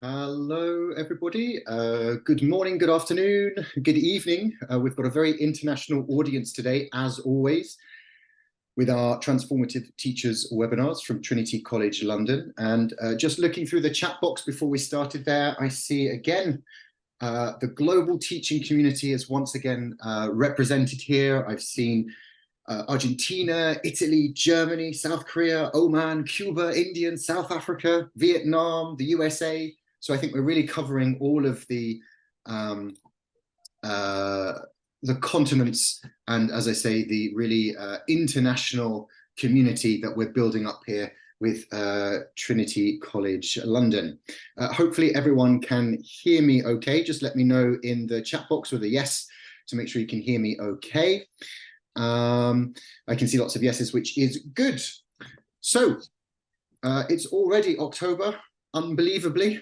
Hello, everybody. Good morning, good afternoon, good evening. We've got a very international audience today, as always, with our Transformative Teachers webinars from Trinity College London. And just looking through the chat box before we started there, I see again the global teaching community is once again represented here. I've seen Argentina, Italy, Germany, South Korea, Oman, Cuba, India, South Africa, Vietnam, the USA. So I think we're really covering all of the continents and, as I say, the really international community that we're building up here with Trinity College London. Hopefully everyone can hear me okay. Just let me know in the chat box with a yes to make sure you can hear me okay. I can see lots of yeses, which is good. So it's already October, unbelievably.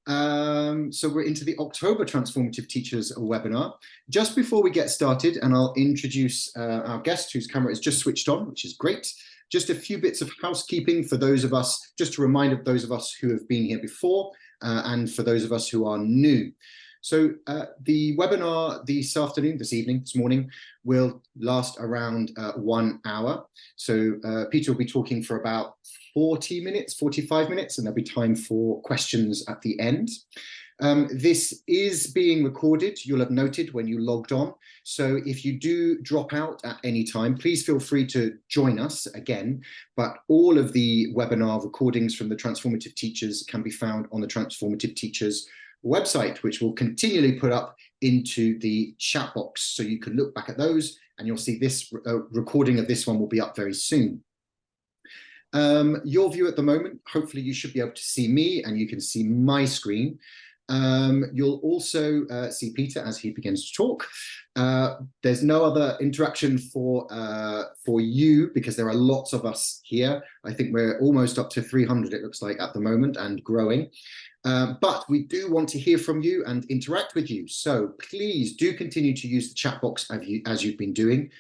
So we're into the October Transformative Teachers webinar. Just before we get started, and I'll introduce our guest whose camera is just switched on, which is great. Just a few bits of housekeeping for those of us, just to remind those of us who have been here before, and for those of us who are new. So the webinar this afternoon, this evening, this morning, will last around 1 hour. So Peter will be talking for about 40 minutes, 45 minutes, and there'll be time for questions at the end. This is being recorded, you'll have noted when you logged on. So if you do drop out at any time, please feel free to join us again. But all of the webinar recordings from the Transformative Teachers can be found on the Transformative Teachers website, which will continually put up into the chat box. So you can look back at those and you'll see this recording of this one will be up very soon. Your view at the moment, hopefully you should be able to see me and you can see my screen. You'll also see Peter as he begins to talk. There's no other interaction for you because there are lots of us here. I think we're almost up to 300, it looks like, at the moment, and growing. But we do want to hear from you and interact with you. So please do continue to use the chat box as you've been doing.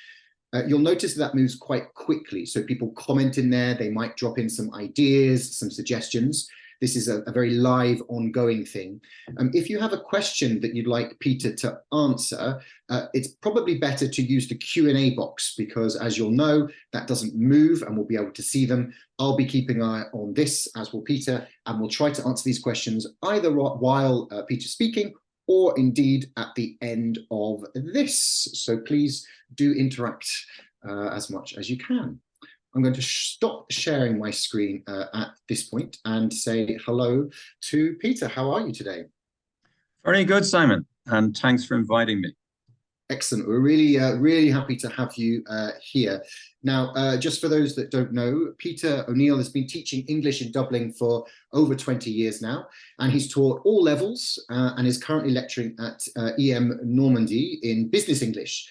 You'll notice that moves quite quickly. So people comment in there, they might drop in some ideas, some suggestions. This is a very live, ongoing thing. If you have a question that you'd like Peter to answer, it's probably better to use the Q&A box because, as you'll know, that doesn't move and we'll be able to see them. I'll be keeping an eye on this, as will Peter, and we'll try to answer these questions either while Peter's speaking or indeed at the end of this. So please do interact as much as you can. I'm going to stop sharing my screen at this point and say hello to Peter. How are you today? Very good, Simon, and thanks for inviting me. Excellent. We're really happy to have you here. Now, just for those that don't know, Peter O'Neill has been teaching English in Dublin for over 20 years now, and he's taught all levels and is currently lecturing at EM Normandy in business English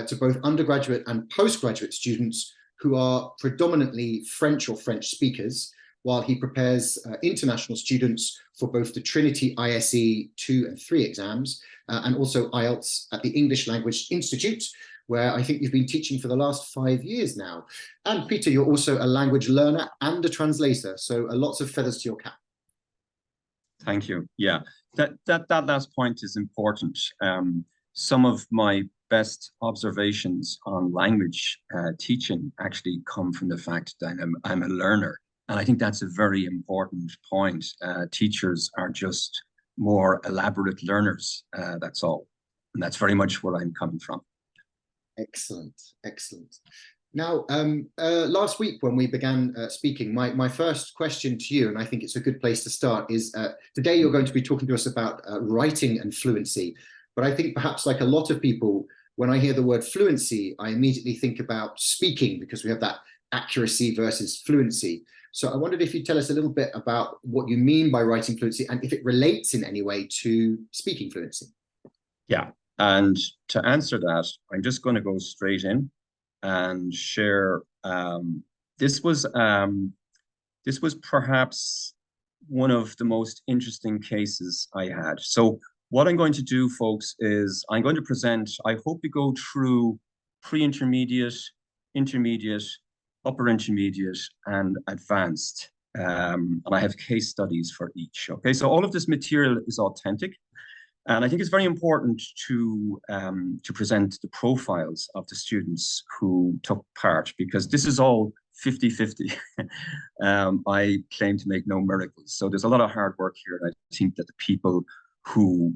to both undergraduate and postgraduate students who are predominantly French or French speakers, while he prepares international students for both the Trinity ISE 2 and 3 exams, and also IELTS at the English Language Institute, where I think you've been teaching for the last 5 years now. And Peter, you're also a language learner and a translator, so lots of feathers to your cap. Thank you. Yeah, that last point is important. Some of my best observations on language teaching actually come from the fact that I'm a learner. And I think that's a very important point. Teachers are just more elaborate learners, that's all. And that's very much where I'm coming from. Excellent, excellent. Now, last week when we began speaking, my first question to you, and I think it's a good place to start, is today you're going to be talking to us about writing and fluency. But I think perhaps like a lot of people, when I hear the word fluency, I immediately think about speaking because we have that accuracy versus fluency. So I wondered if you'd tell us a little bit about what you mean by writing fluency and if it relates in any way to speaking fluency. Yeah, and to answer that, I'm just going to go straight in and share. This was perhaps one of the most interesting cases I had. So what I'm going to do, folks, is I'm going to present, I hope you go through pre-intermediate, intermediate, upper intermediate, and advanced. And I have case studies for each. Okay, so all of this material is authentic. And I think it's very important to present the profiles of the students who took part, because this is all 50-50. I claim to make no miracles. So there's a lot of hard work here. And I think that the people who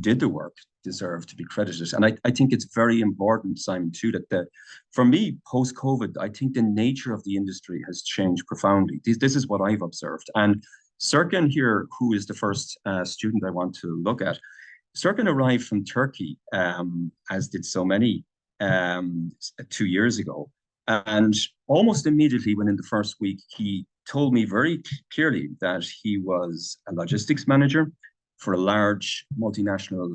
did the work deserve to be credited. And I think it's very important, Simon, too, that for me, post-COVID, I think the nature of the industry has changed profoundly. This is what I've observed. And Serkan here, who is the first student I want to look at, Serkan arrived from Turkey, as did so many 2 years ago. And almost immediately, within the first week, he told me very clearly that he was a logistics manager for a large multinational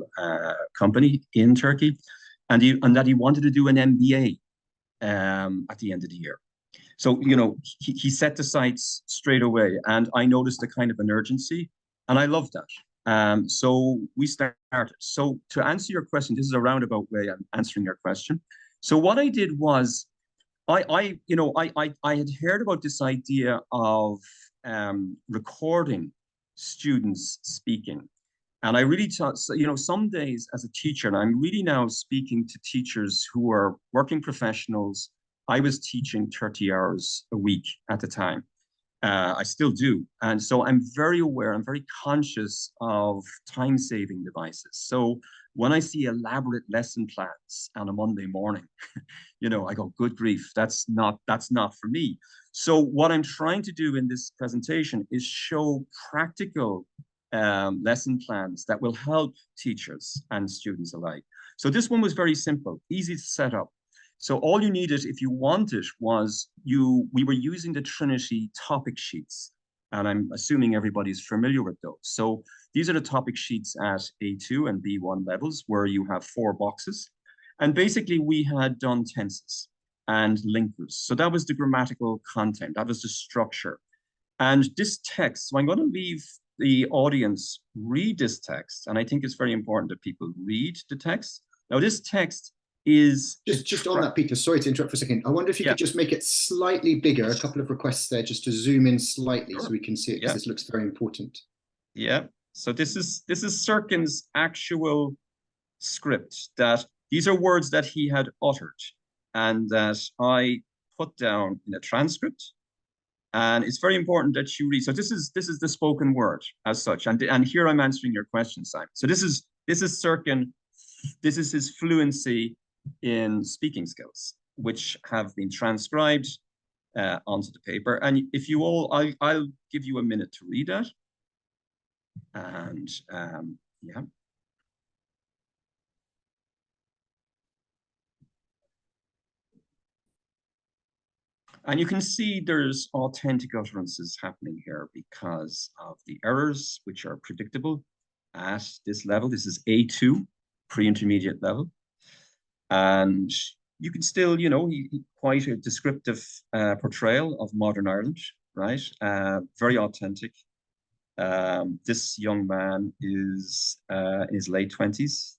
company in Turkey, and that he wanted to do an MBA at the end of the year. So, you know, he set the sights straight away, and I noticed a kind of an urgency, and I loved that. So we started. So to answer your question, this is a roundabout way I'm answering your question. So what I did was, I had heard about this idea of recording students speaking. And I really thought, you know, some days as a teacher, and I'm really now speaking to teachers who are working professionals. I was teaching 30 hours a week at the time. I still do. And so I'm very aware, I'm very conscious of time-saving devices. So when I see elaborate lesson plans on a Monday morning, you know, I go, good grief, that's not for me. So what I'm trying to do in this presentation is show practical lesson plans that will help teachers and students alike. So this one was very simple, easy to set up. So all you needed, if you wanted, was we were using the Trinity topic sheets. And I'm assuming everybody's familiar with those. So these are the topic sheets at A2 and B1 levels, where you have 4 boxes. And basically we had done tenses and linkers. So that was the grammatical content, that was the structure. And this text, so I'm going to leave the audience read this text. And I think it's very important that people read the text. Now, this text is just on that, Peter, sorry to interrupt for a second. I wonder if you could just make it slightly bigger. A couple of requests there, just to zoom in slightly so we can see it, because this looks very important. Yeah. So this is Serkan's actual script. That these are words that he had uttered and that I put down in a transcript. And it's very important that you read. So this is the spoken word as such. And here I'm answering your question, Simon. So this is Serkan. This is his fluency in speaking skills, which have been transcribed onto the paper. And if you all, I'll give you a minute to read that. And yeah. And you can see there's authentic utterances happening here because of the errors, which are predictable at this level. This is A2, pre-intermediate level. And you can still, you know, quite a descriptive portrayal of modern Ireland, right? Very authentic. This young man is in his late 20s.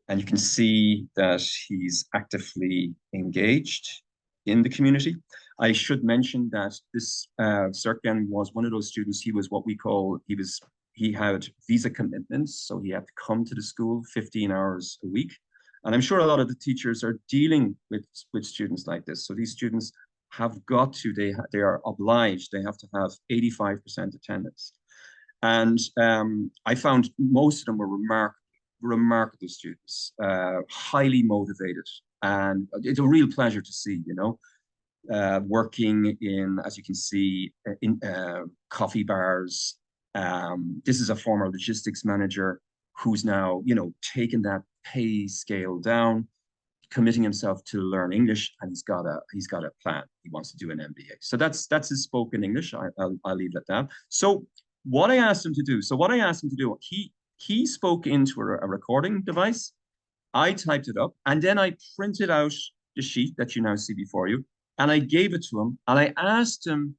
And you can see that he's actively engaged in the community. I should mention that this Serkan was one of those students. He was what we call, he had visa commitments. So he had to come to the school 15 hours a week. And I'm sure a lot of the teachers are dealing with students like this. So these students have got to, they are obliged, they have to have 85% attendance. And I found most of them were remarkable students, highly motivated. And it's a real pleasure to see, you know, working in, as you can see, in coffee bars. This is a former logistics manager who's now, you know, taken that pay scale down, committing himself to learn English, and he's got a plan. He wants to do an MBA. So that's his spoken English. I'll leave it at that. So what I asked him to do, he spoke into a recording device. I typed it up, and then I printed out the sheet that you now see before you, and I gave it to him, and I asked him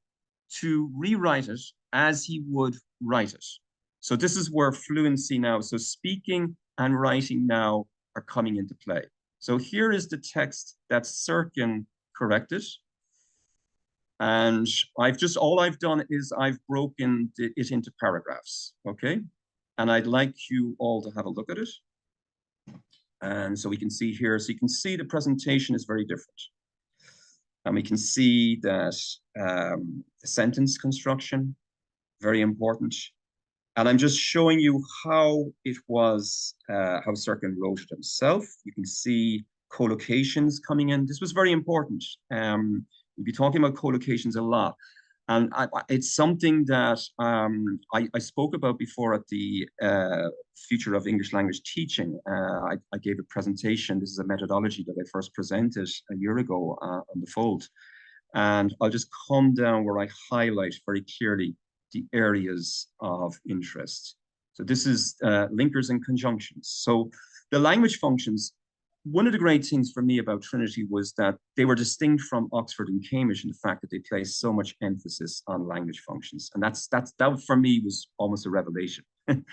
to rewrite it as he would write it. So this is where fluency now, so speaking and writing now are coming into play. So here is the text that Serkan corrected. And all I've done is I've broken it into paragraphs, okay? And I'd like you all to have a look at it. And so we can see here, so you can see the presentation is very different. And we can see that the sentence construction, very important. And I'm just showing you how it was, how Serkin wrote it himself. You can see collocations coming in. This was very important. We'll be talking about collocations a lot. And it's something that I spoke about before at the Future of English Language Teaching. I gave a presentation. This is a methodology that I first presented a year ago on the Fold. And I'll just come down where I highlight very clearly the areas of interest. So this is linkers and conjunctions. So the language functions, one of the great things for me about Trinity was that they were distinct from Oxford and Cambridge in the fact that they placed so much emphasis on language functions. And that for me was almost a revelation. And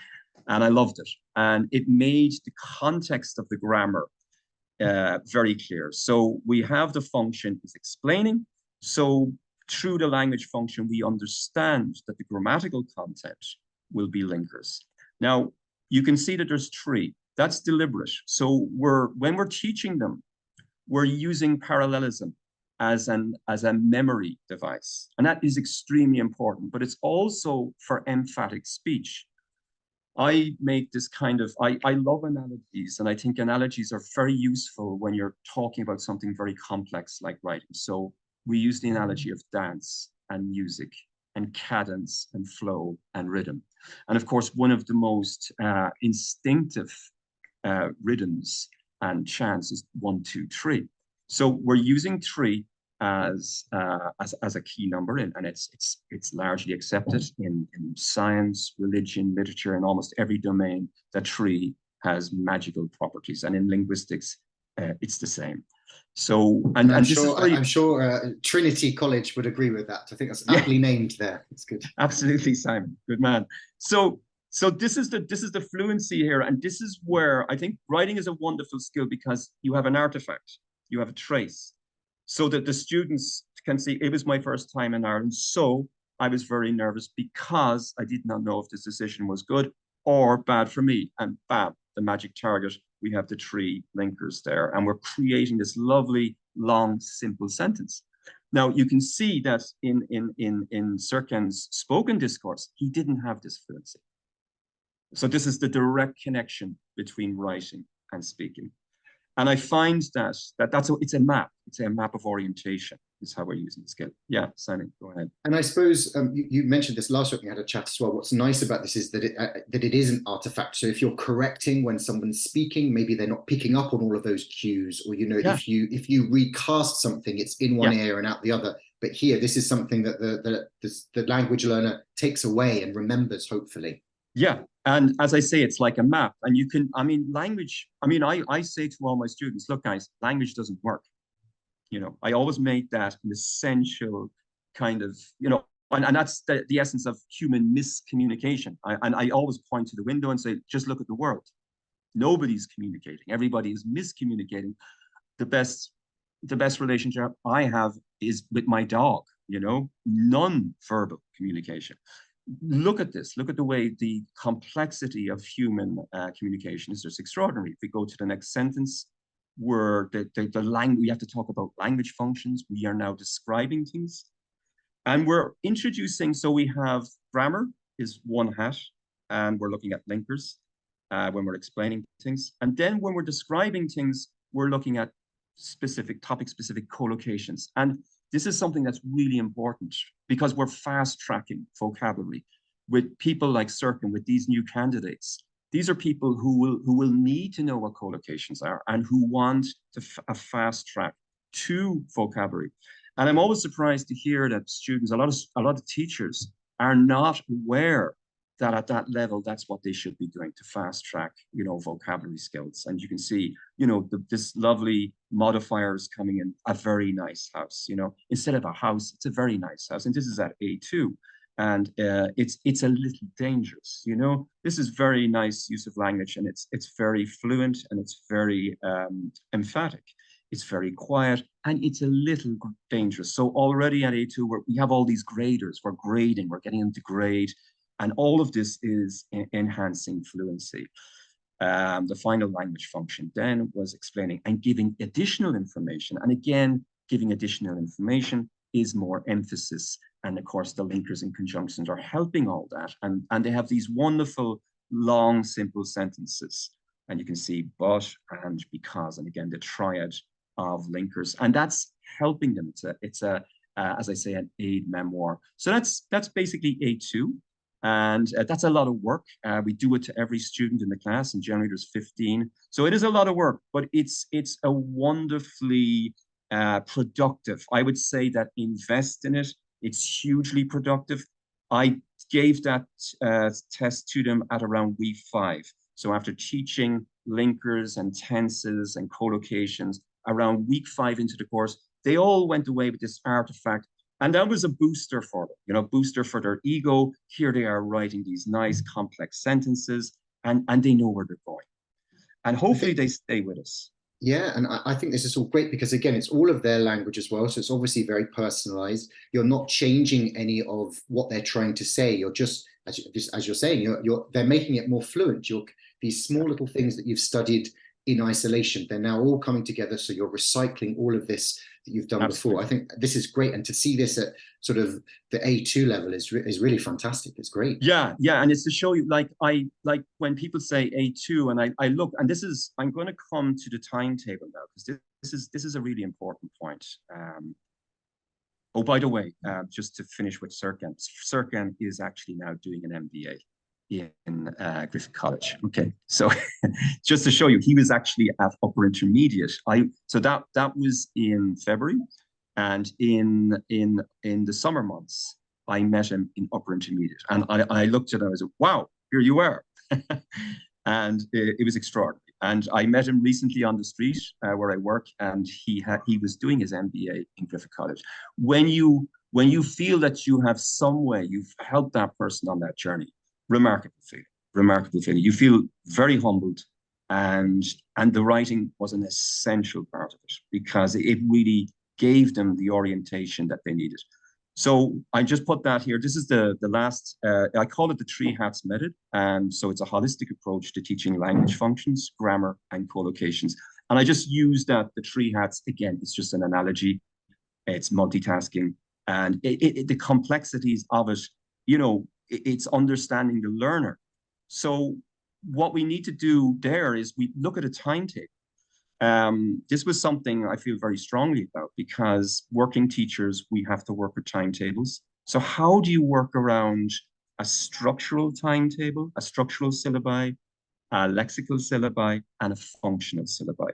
I loved it. And it made the context of the grammar very clear. So we have the function is explaining. So through the language function, we understand that the grammatical content will be linkers. Now, you can see that there's three. That's deliberate. So when we're teaching them, we're using parallelism as a memory device. And that is extremely important, but it's also for emphatic speech. I make this kind of, I love analogies, and I think analogies are very useful when you're talking about something very complex like writing. So we use the analogy of dance and music and cadence and flow and rhythm. And of course, one of the most instinctive rhythms and chants is 1, 2, 3. So we're using 3 as a key number, and it's largely accepted in science, religion, literature, and almost every domain that 3 has magical properties. And in linguistics, it's the same. So, and I'm this sure, is very, I'm sure Trinity College would agree with that. I think that's aptly named there. It's good. Absolutely, Simon. Good man. So this is the fluency here, and this is where I think writing is a wonderful skill because you have an artifact, you have a trace, so that the students can see it was my first time in Ireland, so I was very nervous because I did not know if this decision was good or bad for me, and bam, the magic target. We have the 3 linkers there, and we're creating this lovely, long, simple sentence. Now, you can see that in Serkin's spoken discourse, he didn't have this fluency. So this is the direct connection between writing and speaking. And I find it's a map. It's a map of orientation is how we're using the skill. Yeah, Simon, go ahead. And I suppose you mentioned this last week we had a chat as well. What's nice about this is that it is an artifact. So if you're correcting when someone's speaking, maybe they're not picking up on all of those cues, or if you recast something, it's in one ear and out the other. But here, this is something that the language learner takes away and remembers, hopefully. Yeah. And as I say, it's like a map. And you can, language, I say to all my students, look, guys, language doesn't work. I always make that an essential kind of, and that's the essence of human miscommunication. I always point to the window and say, just look at the world. Nobody's communicating. Everybody is miscommunicating. The best relationship I have is with my dog, non-verbal communication. Look at this. Look at the way the complexity of human communication is just extraordinary. If we go to the next sentence, where the language, we have to talk about language functions. We are now describing things. And we're introducing, so we have grammar is one hat, and we're looking at linkers when we're explaining things. And then when we're describing things, we're looking at topic-specific collocations. And this is something that's really important because we're fast-tracking vocabulary with people like Serkin, with these new candidates. These are people who will need to know what collocations are and who want a fast track to vocabulary. And I'm always surprised to hear that students, a lot of teachers are not aware that at that level, that's what they should be doing to fast track, vocabulary skills. And you can see, this lovely modifiers coming in, a very nice house, instead of a house, it's a very nice house. And this is at A2. And it's a little dangerous, This is very nice use of language, and it's very fluent and it's very emphatic. It's very quiet, and it's a little dangerous. So already at A2, we have all these graders. We're grading. We're getting them to grade. And all of this is enhancing fluency. The final language function then was explaining and giving additional information. And again, giving additional information is more emphasis. And of course, the linkers and conjunctions are helping all that. And they have these wonderful, long, simple sentences. And you can see but, and, because, and again, the triad of linkers. And that's helping them. It's a as I say, an aid memoir. So that's basically A2. And that's a lot of work. We do it to every student in the class, and generally there's 15. So it is a lot of work, but it's a wonderfully productive. I would say that invest in it. It's hugely productive. I gave that test to them at around week 5. So after teaching linkers and tenses and collocations, around week 5 into the course, they all went away with this artifact. And that was a booster for them, booster for their ego. Here they are writing these nice, complex sentences, and they know where they're going. And hopefully they stay with us. Yeah, and I think this is all great because, again, it's all of their language as well. So it's obviously very personalized. You're not changing any of what they're trying to say. You're just, as you're saying, they're making it more fluent. These small little things that you've studied in isolation, they're now all coming together. So you're recycling all of this that you've done before. I think this is great. And to see this at sort of the A2 level is really fantastic. It's great. Yeah. And it's to show you, like when people say A2, and I look, and I'm going to come to the timetable now, because this is a really important point. Oh, by the way, just to finish with Serkan is actually now doing an MBA in Griffith College. Okay, so just to show you, he was actually at upper intermediate. So that was in February, and in the summer months, I met him in upper intermediate, and I looked at him and I was like, wow, here you are. And it was extraordinary. And I met him recently on the street where I work, and he was doing his MBA in Griffith College. When you feel that you have some way, you've helped that person on that journey, remarkable feeling. You feel very humbled, and the writing was an essential part of it because it really gave them the orientation that they needed. So I just put that here. This is the last, I call it the 3 hats method. And so it's a holistic approach to teaching language functions, grammar, and collocations. And I just use that, the 3 hats. Again, it's just an analogy. It's multitasking. And the complexities of it, it's understanding the learner. So what we need to do there is we look at a timetable. This was something I feel very strongly about because working teachers, we have to work with timetables. So how do you work around a structural timetable, a structural syllabi, a lexical syllabi, and a functional syllabi?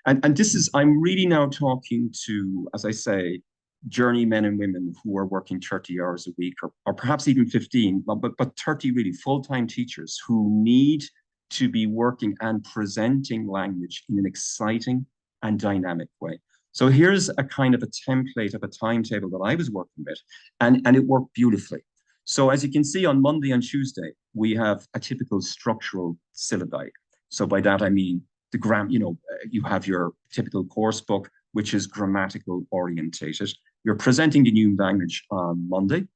And this is, I'm really now talking to, as I say, journeymen and women who are working 30 hours a week or perhaps even 15, but 30 really full-time teachers who need to be working and presenting language in an exciting and dynamic way. So here's a kind of a template of a timetable that I was working with, and it worked beautifully. So as you can see, on Monday and Tuesday, we have a typical structural syllabi. So by that, I mean the you have your typical course book, which is grammatical orientated. You're presenting the new language on Monday,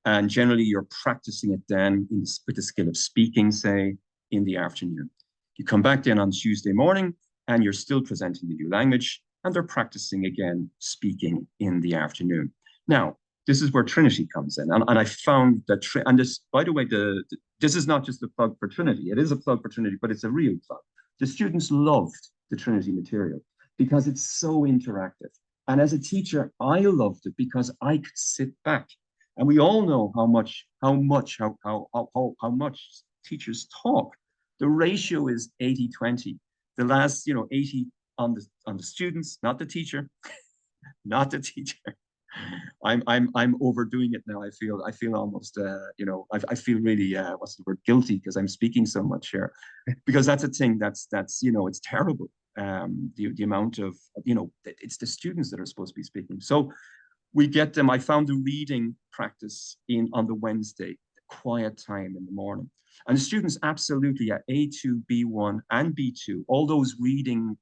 and generally you're practicing it then with the skill of speaking, say, in the afternoon. You come back then on Tuesday morning, and you're still presenting the new language, and they're practicing again speaking in the afternoon. Now, this is where Trinity comes in, and I found that, and this, by the way, this is not just a plug for Trinity. It is a plug for Trinity, but it's a real plug. The students loved the Trinity material because it's so interactive. And as a teacher, I loved it because I could sit back. And we all know how much teachers talk. The ratio is 80-20. The last, 80 on the students, not the teacher, not the teacher. I'm overdoing it now. I feel almost, I feel really, what's the word, guilty because I'm speaking so much here, because that's a thing that's it's terrible. The amount of, it's the students that are supposed to be speaking. So we get them. I found the reading practice on the Wednesday, quiet time in the morning. And the students absolutely at A2, B1, and B2, all those reading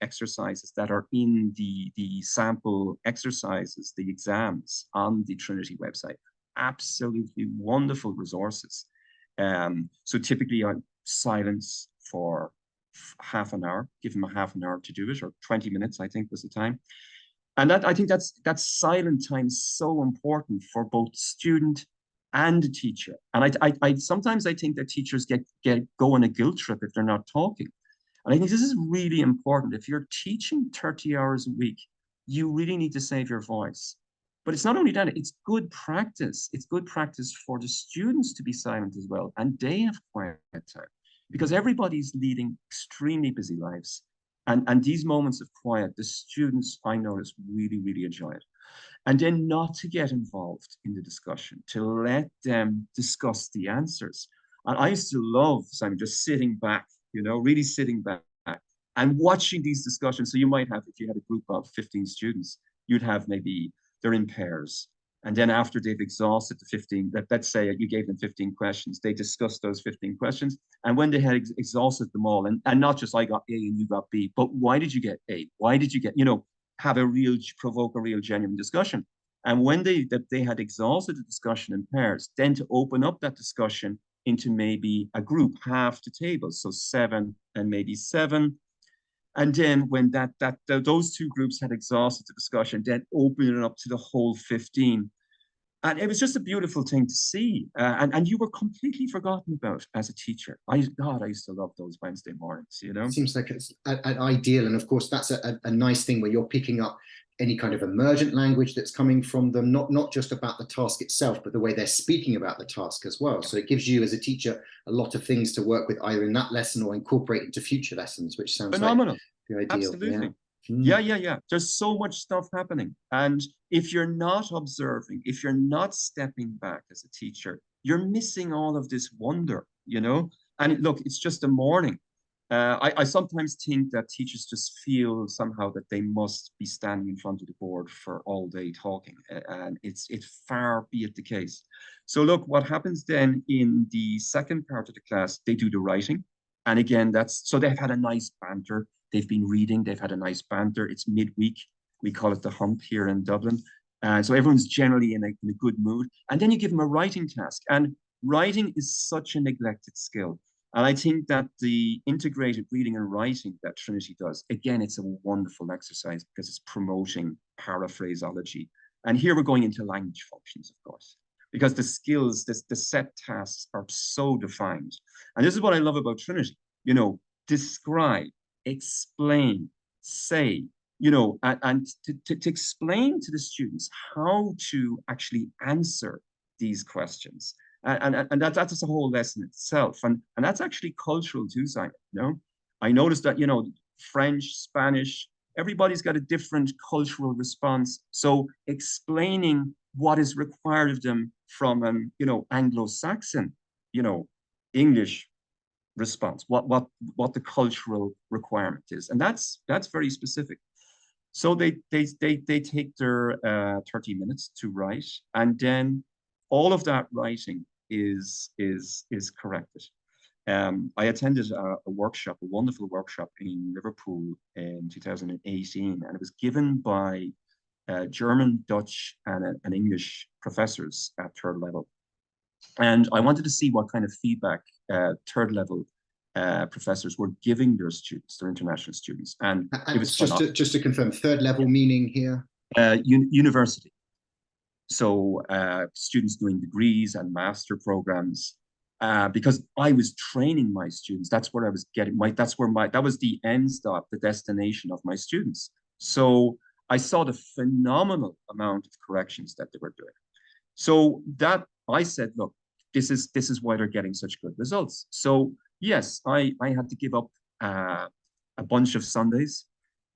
exercises that are in the sample exercises, the exams on the Trinity website, absolutely wonderful resources. So typically I silence for half an hour, give them a half an hour to do it, or 20 minutes, I think was the time. And that I think that silent time is so important for both student and teacher. And I sometimes I think that teachers go on a guilt trip if they're not talking. And I think this is really important. If you're teaching 30 hours a week, you really need to save your voice. But it's not only that, it's good practice. It's good practice for the students to be silent as well. And they have quiet time because everybody's leading extremely busy lives. And these moments of quiet, the students, I notice, really, really enjoy it. And then not to get involved in the discussion, to let them discuss the answers. And I used to love, Simon, just sitting back, really sitting back and watching these discussions. So you might have, if you had a group of 15 students, you'd have maybe they're in pairs. And then after they've exhausted the 15, let's say you gave them 15 questions, they discussed those 15 questions. And when they had exhausted them all, and not just I got A and you got B, but why did you get A? Why did you get, provoke a real genuine discussion. And when they had exhausted the discussion in pairs, then to open up that discussion into maybe a group, half the table, so 7 and maybe 7. And then when those two groups had exhausted the discussion, then open it up to the whole 15. And it was just a beautiful thing to see. And you were completely forgotten about as a teacher. I used to love those Wednesday mornings, Seems like it's an ideal. And of course, that's a nice thing where you're picking up any kind of emergent language that's coming from them, not just about the task itself, but the way they're speaking about the task as well. So it gives you as a teacher a lot of things to work with either in that lesson or incorporate into future lessons, which sounds phenomenal. Like the ideal. Absolutely. Yeah. Yeah. There's so much stuff happening. And if you're not observing, if you're not stepping back as a teacher, you're missing all of this wonder, And look, it's just a morning. I sometimes think that teachers just feel somehow that they must be standing in front of the board for all day talking, and it's far be it the case. So look, what happens then in the second part of the class, they do the writing. And again, so they've had a nice banter. They've been reading, they've had a nice banter. It's midweek. We call it the hump here in Dublin. And so everyone's generally in a good mood. And then you give them a writing task. And writing is such a neglected skill. And I think that the integrated reading and writing that Trinity does, again, it's a wonderful exercise because it's promoting paraphraseology. And here we're going into language functions, of course, because the skills, the set tasks are so defined. And this is what I love about Trinity, describe, explain, say, and to explain to the students how to actually answer these questions. And that's a whole lesson itself. And that's actually cultural too, Simon, I noticed that, French, Spanish, everybody's got a different cultural response. So explaining what is required of them from an, Anglo-Saxon, English response, what the cultural requirement is. And that's very specific. So they take their 30 minutes to write, and then all of that writing is corrected. I attended a workshop, a wonderful workshop in Liverpool in 2018, and it was given by German, Dutch, and English professors at third level. And I wanted to see what kind of feedback third level professors were giving their students, their international students. And it was just to confirm, third level meaning here? University. So students doing degrees and master programs, because I was training my students. That's where I was getting that was the end stop, the destination of my students. So I saw the phenomenal amount of corrections that they were doing. So that I said, look, this is why they're getting such good results. So yes, I had to give up a bunch of Sundays.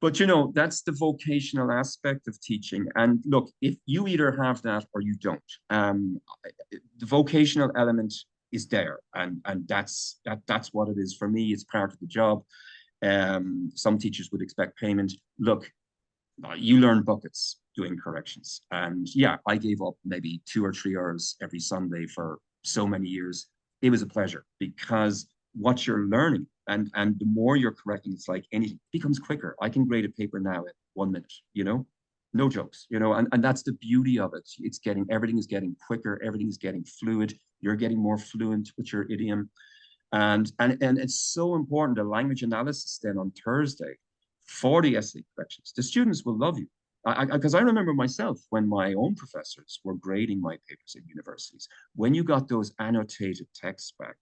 But, that's the vocational aspect of teaching. And look, if you either have that or you don't, the vocational element is there. And that's what it is for me. It's part of the job. Some teachers would expect payment. Look, you learn buckets doing corrections. And yeah, I gave up maybe 2 or 3 hours every Sunday for so many years. it was a pleasure because what you're learning and the more you're correcting, it's like anything becomes quicker. I can grade a paper now in 1 minute, no jokes, and that's the beauty of it. Everything is getting quicker, everything is getting fluid. You're getting more fluent with your idiom. And it's so important, the language analysis then on Thursday for the essay corrections. The students will love you. Because I remember myself when my own professors were grading my papers at universities, when you got those annotated texts back,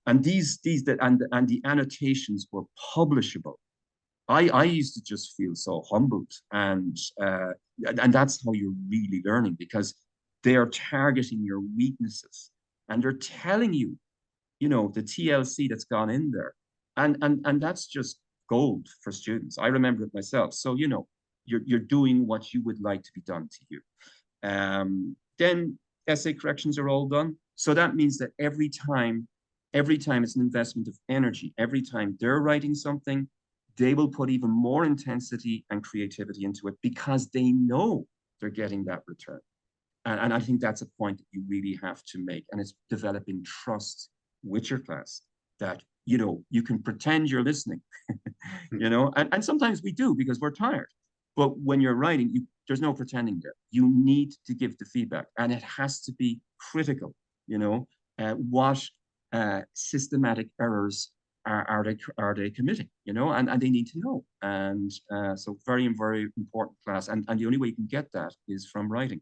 and the annotations were publishable. I used to just feel so humbled, and that's how you're really learning, because they are targeting your weaknesses and they're telling you, the TLC that's gone in there, and that's just gold for students. I remember it myself. So you're doing what you would like to be done to you. Then essay corrections are all done. So that means that every time it's an investment of energy. Every time they're writing something, they will put even more intensity and creativity into it because they know they're getting that return. And I think that's a point that you really have to make. And it's developing trust with your class that, you can pretend you're listening, and sometimes we do because we're tired. But when you're writing, there's no pretending there. You need to give the feedback, and it has to be critical. What systematic errors are they committing? And they need to know. And so very, very important class. And the only way you can get that is from writing.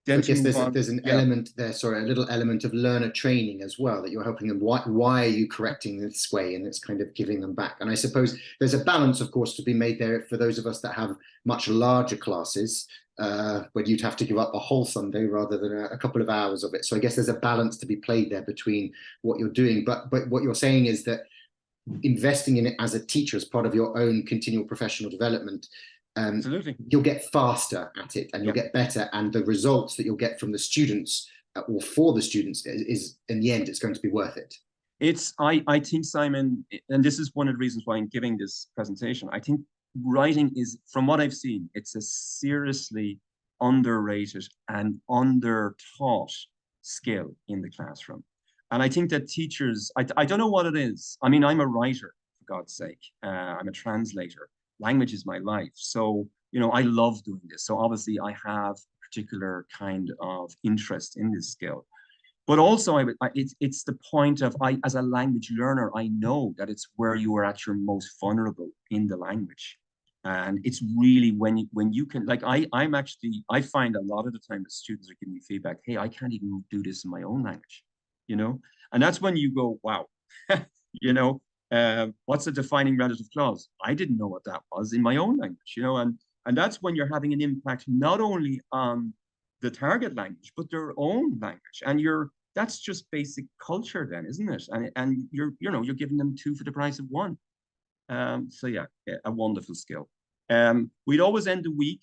So I guess there's an element there, sorry, a little element of learner training as well, that you're helping them. Why are you correcting this way? And it's kind of giving them back. And I suppose there's a balance, of course, to be made there for those of us that have much larger classes, where you'd have to give up a whole Sunday rather than a couple of hours of it. So I guess there's a balance to be played there between what you're doing. But what you're saying is that investing in it as a teacher, as part of your own continual professional development, absolutely, you'll get faster at it and you'll get better, and the results that you'll get from the students or for the students is in the end, it's going to be worth it. I think, Simon, and this is one of the reasons why I'm giving this presentation, I think writing is, from what I've seen, it's a seriously underrated and under-taught skill in the classroom. And I think that teachers, I don't know what it is. I mean, I'm a writer, for God's sake. I'm a translator. Language is my life. So, I love doing this. So obviously I have a particular kind of interest in this skill. But also it's the point of, as a language learner, I know that it's where you are at your most vulnerable in the language. And it's really when you can, like I find a lot of the time that students are giving me feedback, hey, I can't even do this in my own language, and that's when you go, wow, what's a defining relative clause? I didn't know what that was in my own language, and that's when you're having an impact not only on the target language, but their own language. And that's just basic culture then, isn't it? And you're giving them two for the price of one. So yeah, a wonderful skill. We'd always end the week,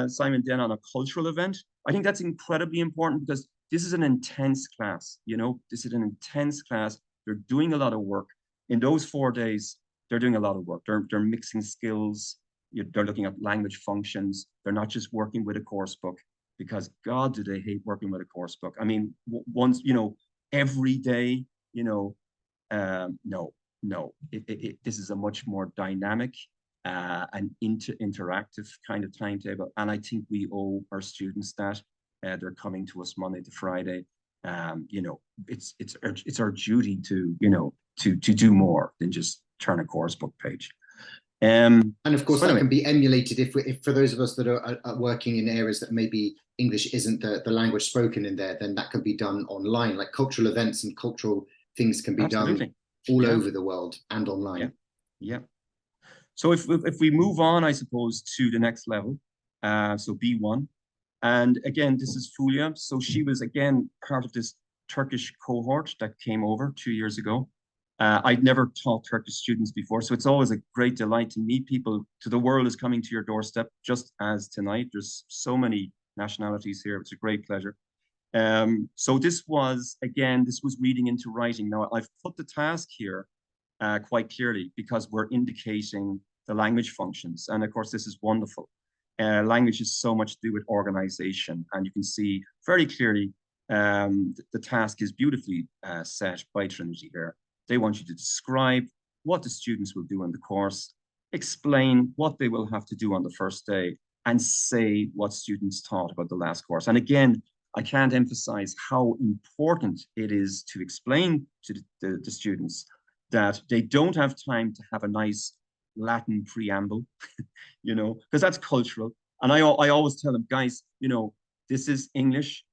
Simon, then on a cultural event. I think that's incredibly important because this is an intense class, this is an intense class. They're doing a lot of work. In those 4 days, they're doing a lot of work. They're mixing skills. They're looking at language functions. They're not just working with a course book, because God, do they hate working with a course book. I mean, once, every day, no. This is a much more dynamic and interactive kind of timetable. And I think we owe our students that. They're coming to us Monday to Friday. It's our duty to do more than just turn a course book page. And of course, that can be emulated if for those of us that are working in areas that maybe English isn't the language spoken in there, then that can be done online. Like cultural events and cultural things can be done all over the world and online. Yeah. So if we move on, I suppose, to the next level, so B1. And again, this is Fulya. So she was, again, part of this Turkish cohort that came over 2 years ago. I'd never taught Turkish students before, so it's always a great delight to meet people. The world is coming to your doorstep, just as tonight. There's so many nationalities here. It's a great pleasure. So this was reading into writing. Now, I've put the task here quite clearly because we're indicating the language functions. And of course, this is wonderful. Language is so much to do with organization. And you can see very clearly the task is beautifully set by Trinity here. They want you to describe what the students will do in the course, explain what they will have to do on the first day, and say what students taught about the last course. And again, I can't emphasize how important it is to explain to the students that they don't have time to have a nice Latin preamble, you know, because that's cultural. And I always tell them, guys, you know, this is English.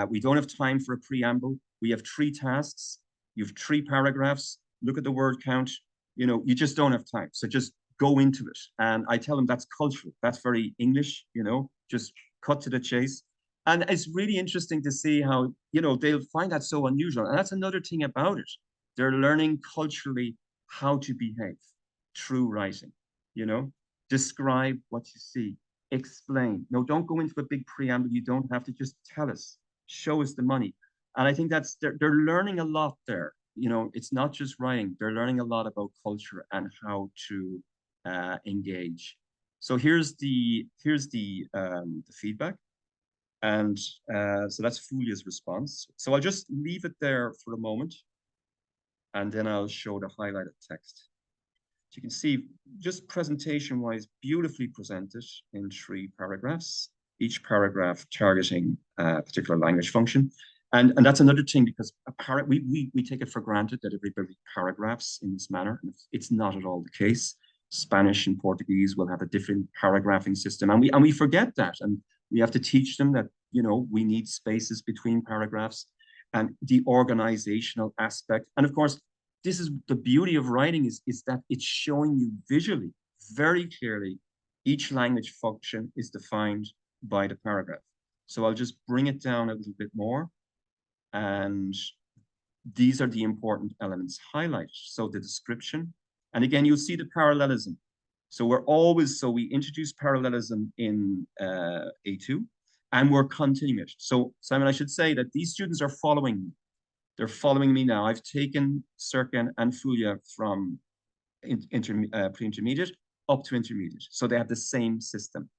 We don't have time for a preamble. We have 3 tasks. You have 3 paragraphs. Look at the word count. You know, you just don't have time. So just go into it. And I tell them that's cultural. That's very English, you know, just cut to the chase. And it's really interesting to see how, you know, they'll find that so unusual. And that's another thing about it. They're learning culturally how to behave through writing, you know, describe what you see, explain. No, don't go into a big preamble. You don't have to, just tell us, show us the money. And I think that's, they're learning a lot there. You know, it's not just writing. They're learning a lot about culture and how to engage. So here's the feedback. And so that's Fulia's response. So I'll just leave it there for a moment, and then I'll show the highlighted text. So you can see, just presentation-wise, beautifully presented in 3 paragraphs, each paragraph targeting a particular language function. And that's another thing, because we take it for granted that everybody paragraphs in this manner. And it's not at all the case. Spanish and Portuguese will have a different paragraphing system, and we forget that. And we have to teach them that, you know, we need spaces between paragraphs, and the organizational aspect. And of course, this is the beauty of writing, is that it's showing you visually, very clearly, each language function is defined by the paragraph. So I'll just bring it down a little bit more. And these are the important elements highlighted. So the description, and again, you'll see the parallelism. So we introduce parallelism in A2, and we're continuing it. So Simon, I should say that these students are following me. They're following me now. I've taken Serkan and Fulia from pre-intermediate up to intermediate. So they have the same system.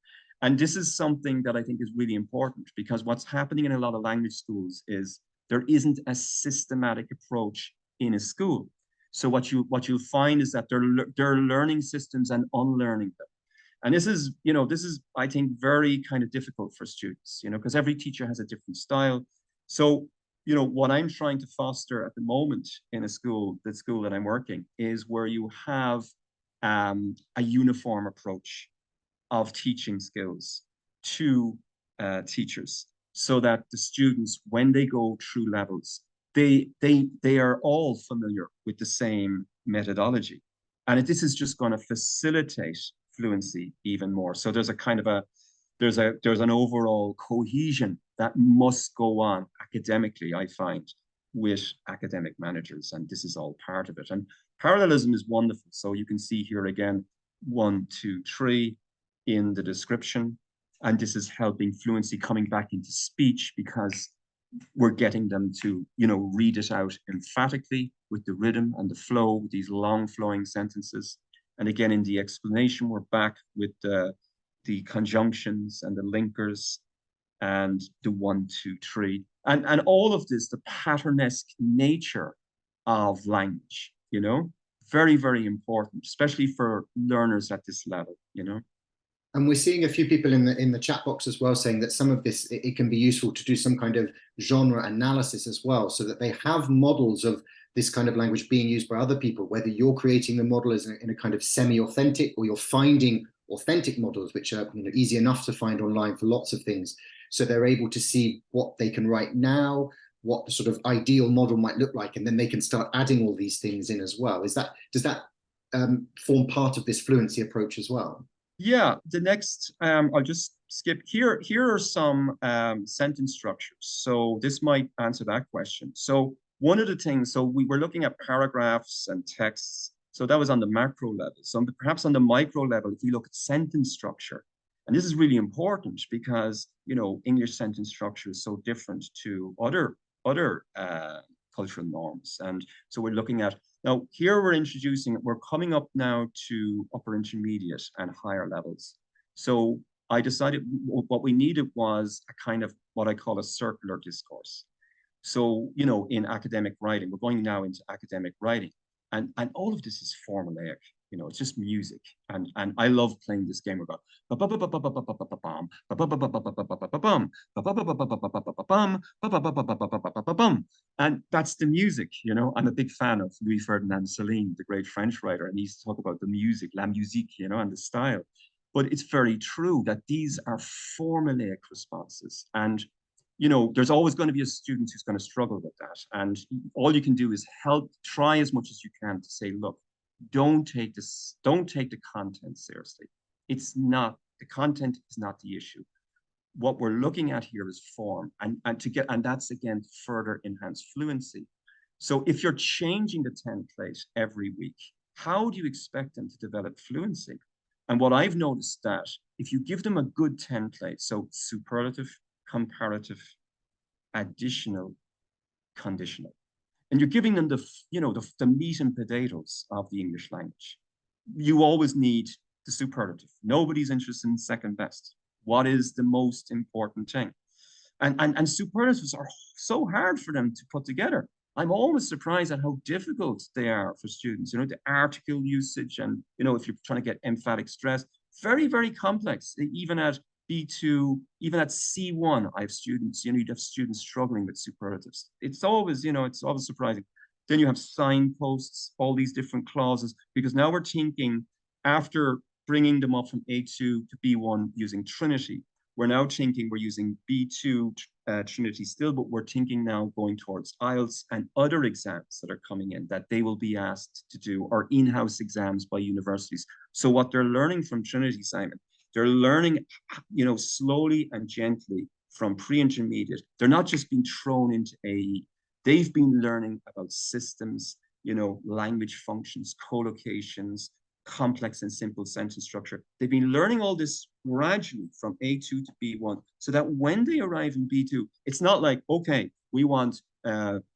And this is something that I think is really important, because what's happening in a lot of language schools is there isn't a systematic approach in a school. So what you'll find is that they're learning systems and unlearning them. And this is, I think, very kind of difficult for students, because every teacher has a different style. So, what I'm trying to foster at the moment in the school that I'm working, is where you have a uniform approach of teaching skills to teachers, so that the students, when they go through levels, they are all familiar with the same methodology. And this is just going to facilitate fluency even more. So there's a kind of there's an overall cohesion that must go on academically, I find, with academic managers, and this is all part of it. And parallelism is wonderful. So you can see here again, 1, 2, 3 in the description, and this is helping fluency coming back into speech, because we're getting them to, read it out emphatically with the rhythm and the flow, with these long flowing sentences. And again, in the explanation, we're back with the conjunctions and the linkers and the 1, 2, 3. And all of this, the patternesque nature of language, very, very important, especially for learners at this level, And we're seeing a few people in the chat box as well saying that some of this, it can be useful to do some kind of genre analysis as well, so that they have models of this kind of language being used by other people, whether you're creating the model as in a kind of semi-authentic, or you're finding authentic models, which are easy enough to find online for lots of things. So they're able to see what they can write now, what the sort of ideal model might look like, and then they can start adding all these things in as well. Does that form part of this fluency approach as well? Yeah, the next, I'll just skip here. Here are some sentence structures. So this might answer that question. So one of the things, so we were looking at paragraphs and texts. So that was on the macro level. So perhaps on the micro level, if we look at sentence structure, and this is really important because, English sentence structure is so different to other cultural norms. And so we're looking at, now here we're coming up now to upper intermediate and higher levels. So I decided what we needed was a kind of what I call a circular discourse. So, you know, in academic writing, we're going now into academic writing, and all of this is formulaic. You know, it's just music, and I love playing this game. We're going and that's the music. You know, I'm a big fan of Louis Ferdinand Céline, the great French writer, and he used to talk about the music, la musique, you know, and the style. But it's very true that these are formulaic responses, and you know, there's always going to be a student who's going to struggle with that. And all you can do is help, try as much as you can to say, look, don't take the content seriously. It's not, the content is not the issue. What we're looking at here is form, and that's again further enhance fluency. So if you're changing the template every week, how do you expect them to develop fluency? And what I've noticed that if you give them a good template, so superlative, comparative, additional, conditional, and you're giving them the, you know, the meat and potatoes of the English language, you always need the superlative. Nobody's interested in second best. What is the most important thing? And superlatives are so hard for them to put together. I'm always surprised at how difficult they are for students. You know, the article usage, and you know, if you're trying to get emphatic stress, very, very complex. Even at B2, even at C1, I have students, you know, you'd have students struggling with superlatives. It's always, you know, it's always surprising. Then you have signposts, all these different clauses, because now we're thinking after bringing them up from A2 to B1 using Trinity, we're now thinking we're using B2 Trinity still, but we're thinking now going towards IELTS and other exams that are coming in that they will be asked to do, or in-house exams by universities. So what they're learning from Trinity, Simon, they're learning, you know, slowly and gently from pre-intermediate. They're not just being thrown into AE. They've been learning about systems, you know, language functions, collocations, complex and simple sentence structure. They've been learning all this gradually from A2 to B1, so that when they arrive in B2, it's not like, okay, we want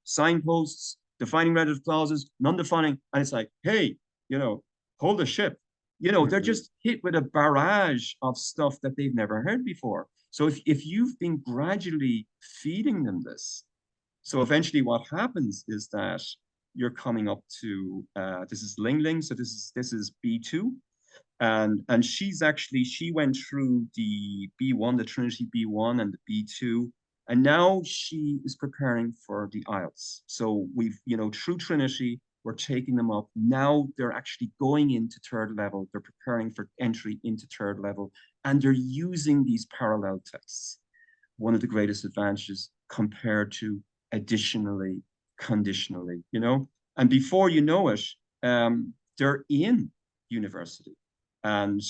signposts, defining relative clauses, non-defining, and it's like, hey, you know, hold the ship. You know, they're just hit with a barrage of stuff that they've never heard before. So if you've been gradually feeding them this, so eventually what happens is that you're coming up to this is Ling Ling, so this is B2, and she went through the B1, the Trinity B1 and the B2, and now she is preparing for the IELTS. So we've, you know, through Trinity, we're taking them up. Now they're actually going into third level. They're preparing for entry into third level, and they're using these parallel texts. One of the greatest advantages compared to additionally, conditionally, you know, and before you know it, they're in university, and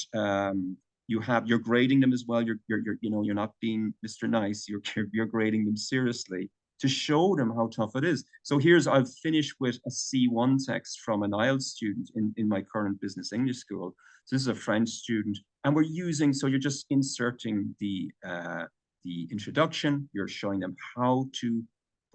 you're grading them as well. You're you know, you're not being Mr. Nice. You're grading them seriously to show them how tough it is. So I've finished with a C1 text from an IELTS student in my current business English school. So this is a French student, and we're using, so you're just inserting the introduction. You're showing them how to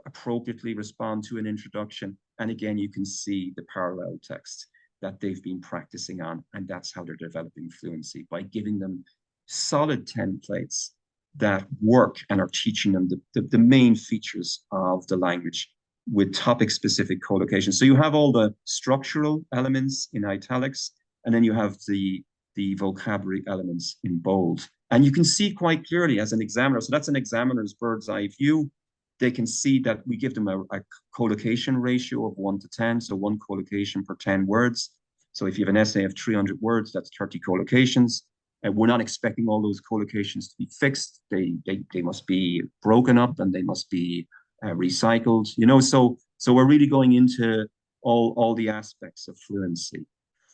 appropriately respond to an introduction. And again, you can see the parallel text that they've been practicing on, and that's how they're developing fluency, by giving them solid templates that work and are teaching them the main features of the language with topic-specific collocation. So you have all the structural elements in italics, and then you have the vocabulary elements in bold. And you can see quite clearly as an examiner, so that's an examiner's bird's eye view. They can see that we give them a collocation ratio of 1 to 10, so 1 collocation per 10 words. So if you have an essay of 300 words, that's 30 collocations. And we're not expecting all those collocations to be fixed. They must be broken up, and they must be recycled, you know. So we're really going into all the aspects of fluency.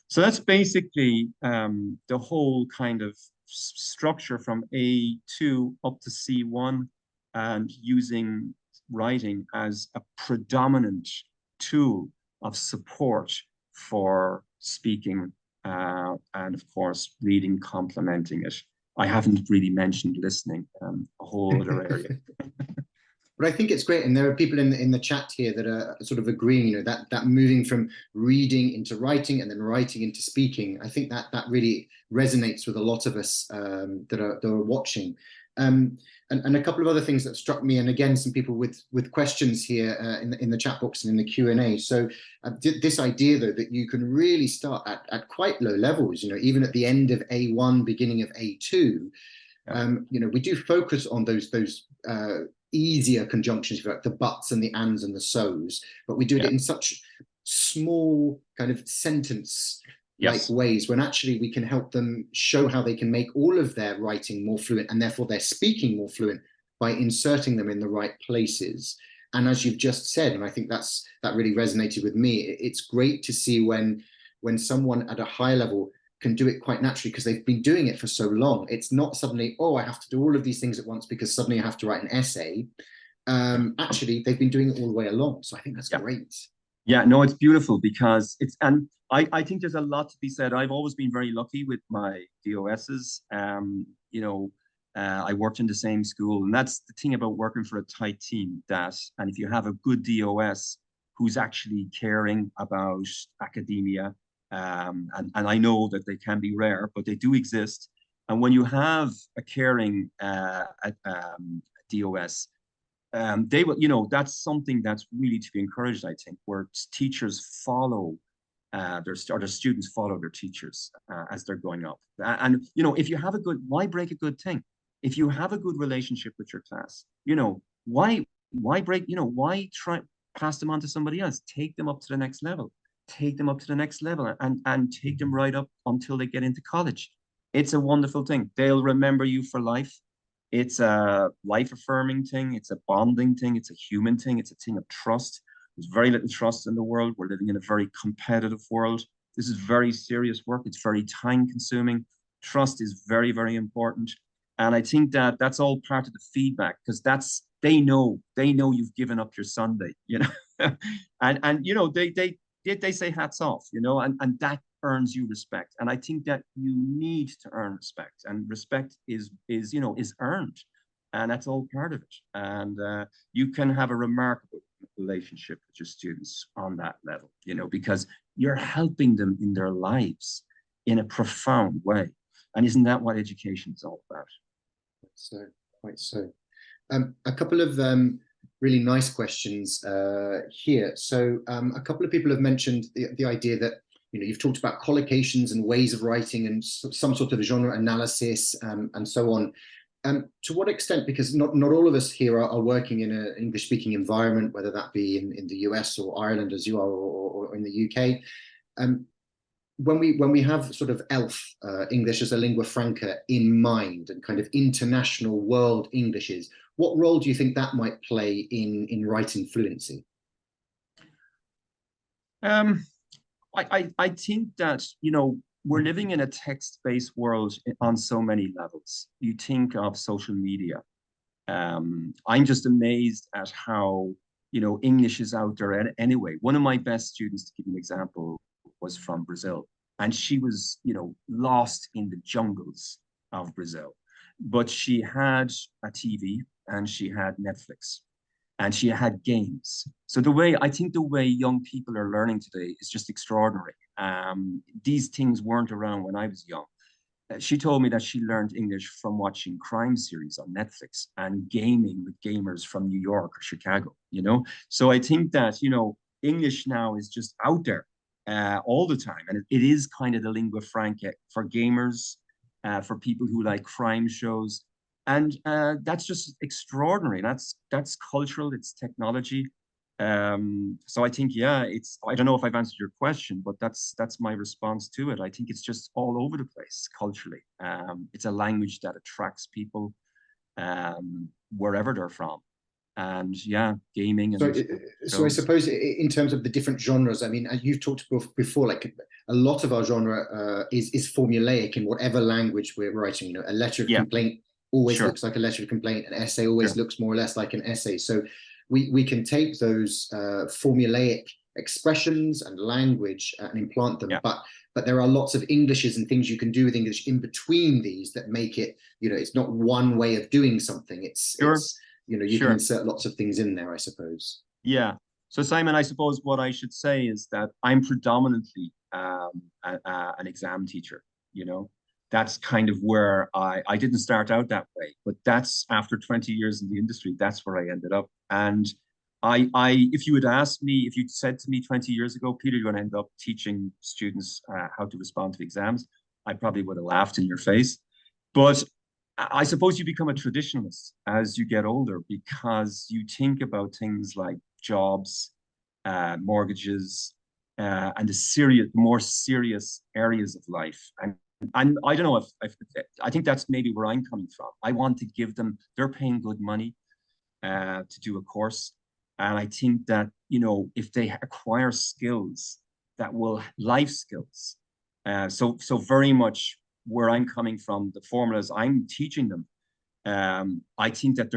So that's basically the whole kind of structure from A2 up to C1, and using writing as a predominant tool of support for speaking, and of course, reading complementing it. I haven't really mentioned listening, a whole other area. But I think it's great, and there are people in the chat here that are sort of agreeing, you know, that moving from reading into writing and then writing into speaking. I think that really resonates with a lot of us that are watching. And a couple of other things that struck me, and again, some people with questions here in the chat box and in the Q&A. So this idea, though, that you can really start at quite low levels, even at the end of A1, beginning of A2, we do focus on those easier conjunctions, like the buts and the ands and the so's, but we do it in such small kind of sentence like ways, when actually we can help them show how they can make all of their writing more fluent, and therefore their speaking more fluent, by inserting them in the right places. And as you've just said, and I think that really resonated with me, it's great to see when someone at a high level can do it quite naturally because they've been doing it for so long. It's not suddenly, oh, I have to do all of these things at once because suddenly I have to write an essay. Actually, they've been doing it all the way along. So I think that's great. Yeah, no, it's beautiful because and I think there's a lot to be said. I've always been very lucky with my DOSs. I worked in the same school, and that's the thing about working for a tight team, and if you have a good DOS who's actually caring about academia, and I know that they can be rare, but they do exist. And when you have a caring DOS, they will, that's something that's really to be encouraged, I think, where teachers follow their students follow their teachers as they're going up. And, if you have why break a good thing? If you have a good relationship with your class, why break, why try pass them on to somebody else? Take them up to the next level. Take them up to the next level and take them right up until they get into college. It's a wonderful thing. They'll remember you for life. It's a life-affirming thing. It's a bonding thing. It's a human thing. It's a thing of trust. There's very little trust in the world. We're living in a very competitive world. This is very serious work. It's very time-consuming. Trust is very, very important. And I think that that's all part of the feedback, because they know you've given up your Sunday, and they say hats off, and that earns you respect. And I think that you need to earn respect, and respect is earned, and that's all part of it. And you can have a remarkable relationship with your students on that level, because you're helping them in their lives in a profound way. And isn't that what education is all about? So, quite so. A couple of really nice questions here. So a couple of people have mentioned the idea that, you've talked about collocations and ways of writing and some sort of genre analysis and so on. To what extent, because not all of us here are working in an English-speaking environment, whether that be in the US or Ireland as you are, or in the UK, when we have sort of ELF, English as a lingua franca, in mind, and kind of international world Englishes, what role do you think that might play in writing fluency? I think that, we're living in a text-based world on so many levels. You think of social media. I'm just amazed at how, English is out there anyway. One of my best students, to give you an example, was from Brazil, and she was, lost in the jungles of Brazil. But she had a TV, and she had Netflix, and she had games. So I think the way young people are learning today is just extraordinary. These things weren't around when I was young. She told me that she learned English from watching crime series on Netflix and gaming with gamers from New York or Chicago, So I think that, English now is just out there all the time. And it is kind of the lingua franca for gamers, for people who like crime shows. And that's just extraordinary. That's cultural, it's technology. So I think, I don't know if I've answered your question, but that's my response to it. I think it's just all over the place culturally. It's a language that attracts people wherever they're from. And gaming. So I suppose in terms of the different genres, I mean, you've talked before, like a lot of our genre is formulaic in whatever language we're writing. A letter of complaint always looks like a letter of complaint. An essay always looks more or less like an essay. So we can take those formulaic expressions and language and implant them, but there are lots of Englishes and things you can do with English in between these that make it, it's not one way of doing something. It's you can insert lots of things in there, I suppose. Yeah. So Simon, I suppose what I should say is that I'm predominantly an exam teacher, that's kind of where I didn't start out that way, but that's after 20 years in the industry, that's where I ended up. And if you had asked me, if you'd said to me 20 years ago, Peter, you're going to end up teaching students how to respond to exams, I probably would have laughed in your face. But I suppose you become a traditionalist as you get older because you think about things like jobs, mortgages, and the more serious areas of life. And I don't know if I think that's maybe where I'm coming from. I want to give them, they're paying good money to do a course. And I think that, you know, if they acquire skills that will, life skills, so very much where I'm coming from, the formulas I'm teaching them, I think that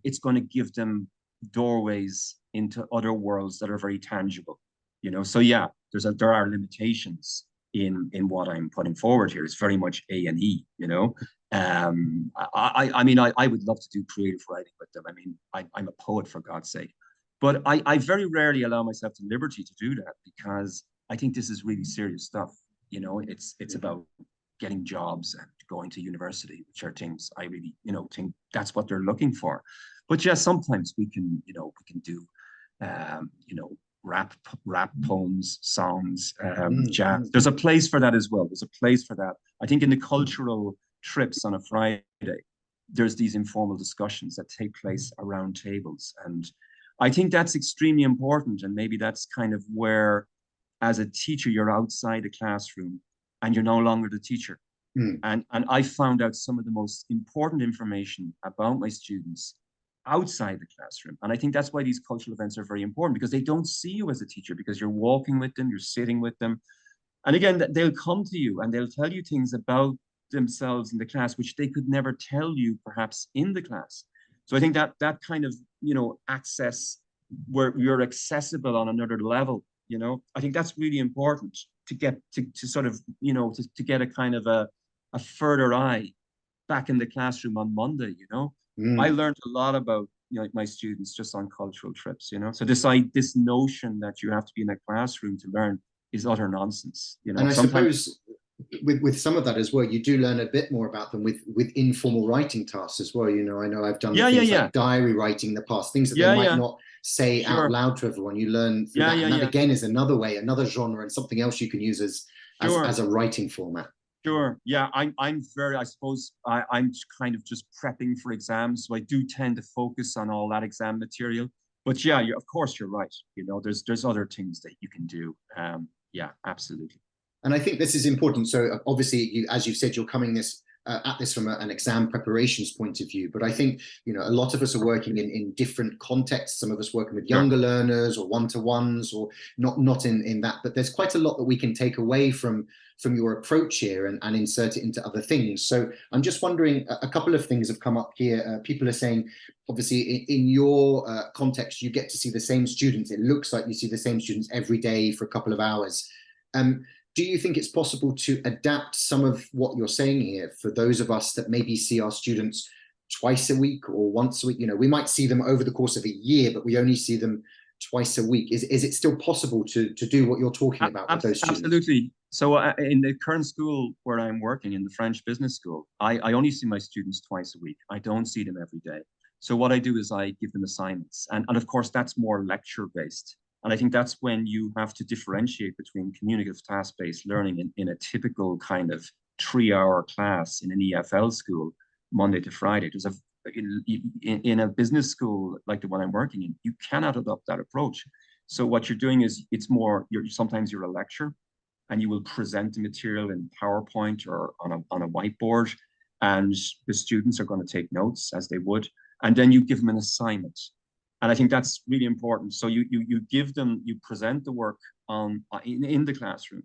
it's going to give them doorways into other worlds that are very tangible, you know. So yeah, there are limitations in what I'm putting forward here. It's very much A&E, you know. I mean, I would love to do creative writing with them. I mean, I'm a poet, for God's sake, but I very rarely allow myself the liberty to do that because I think this is really serious stuff. You know, it's about getting jobs and going to university, which are things I really, you know, think that's what they're looking for. But yeah, sometimes we can, you know, we can do, you know, rap poems, songs, jazz. There's a place for that as well. There's a place for that. I think in the cultural trips on a Friday, there's these informal discussions that take place around tables. And I think that's extremely important. And maybe that's kind of where, as a teacher, you're outside the classroom and you're no longer the teacher. And I found out some of the most important information about my students outside the classroom. And I think that's why these cultural events are very important, because they don't see you as a teacher, because you're walking with them, you're sitting with them. And again, they'll come to you and they'll tell you things about themselves in the class, which they could never tell you perhaps in the class. So I think that that kind of, you know, access where you're accessible on another level, you know, I think that's really important to get to sort of, you know, to get a kind of a further eye back in the classroom on Monday, you know. I learned a lot about, you know, my students just on cultural trips, you know. So this notion that you have to be in a classroom to learn is utter nonsense, you know. And I suppose with some of that as well, you do learn a bit more about them with informal writing tasks as well. You know, I know I've done things like diary writing in the past, things that they might not say out loud to everyone. You learn through that, and that again is another way, another genre, and something else you can use as a writing format. Sure. Yeah, I'm very, I suppose I'm kind of just prepping for exams. So I do tend to focus on all that exam material. But yeah, of course you're right. You know, there's other things that you can do. Yeah, absolutely. And I think this is important. So obviously, you, as you've said, you're coming at this from an exam preparations point of view. But I think, you know, a lot of us are working in different contexts. Some of us working with younger learners or one-to-ones, or not in that. But there's quite a lot that we can take away from your approach here and insert it into other things. So I'm just wondering, a couple of things have come up here. People are saying, obviously, in your context, you get to see the same students. It looks like you see the same students every day for a couple of hours. Do you think it's possible to adapt some of what you're saying here for those of us that maybe see our students twice a week or once a week? You know, we might see them over the course of a year, but we only see them twice a week. Is it still possible to do what you're talking about with those students? Absolutely. So in the current school where I'm working, in the French business school, I only see my students twice a week. I don't see them every day. So what I do is I give them assignments. And of course, that's more lecture based. And I think that's when you have to differentiate between communicative task-based learning in a typical kind of 3-hour class in an EFL school, Monday to Friday. In a business school like the one I'm working in, you cannot adopt that approach. So what you're doing is sometimes you're a lecturer and you will present the material in PowerPoint or on a whiteboard, and the students are going to take notes as they would, and then you give them an assignment. And I think that's really important. So you present the work in the classroom,